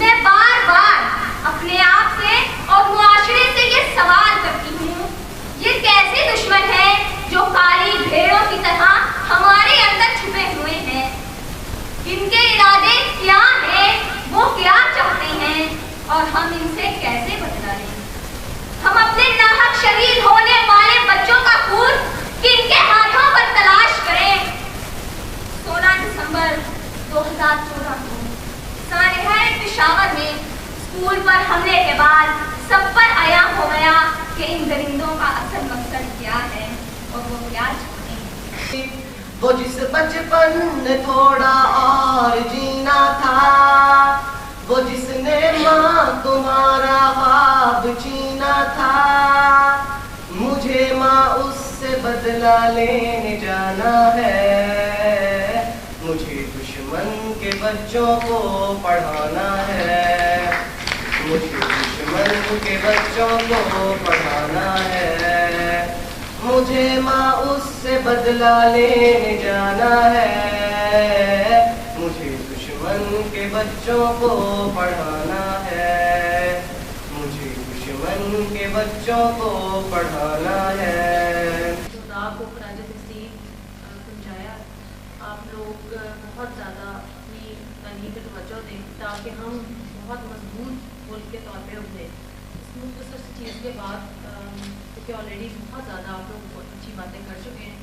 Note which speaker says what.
Speaker 1: मैं बार बार अपने आप से और मुआशरे से ये सवाल करती हूँ, ये कैसे दुश्मन हैं जो काली भेड़ों की तरह हमारे अंदर छुपे हुए हैं। इनके इरादे क्या हैं, वो क्या चाहते हैं और हम इनसे कैसे बदला लें। हम अपने नाहक शहीद होने वाले बच्चों का खून किनके हाथों पर तलाश करें। 16 दिसंबर 2014 को सानहाए पेशावर में स्कूल पर हमले के बाद सब पर आया हो गया कि इन दरिंदों का असल मकसद क्या है और वो क्या चाहते हैं।
Speaker 2: वो जिस बचपन ने थोड़ा और जीना था, वो जिसने माँ तुम्हारा ख्वाब छीना था, मुझे माँ उससे बदला लेने जाना है। मुझे दुश्मन के बच्चों को पढ़ाना है, मुझे दुश्मन के बच्चों को पढ़ाना है। मुझे माँ उससे बदला लेने जाना है, मुझे दुश्मन के बच्चों को पढ़ाना है, मुझे दुश्मन के बच्चों को पढ़ाना है।
Speaker 3: आपको समझाया, आप लोग बहुत ज़्यादा अपनी तालीम पे तवज्जो दें ताकि हम बहुत मजबूत मुल्क के तौर पे उभरें। इस चीज़ के बाद क्योंकि ऑलरेडी बहुत ज़्यादा आप लोग बहुत अच्छी बातें कर चुके हैं,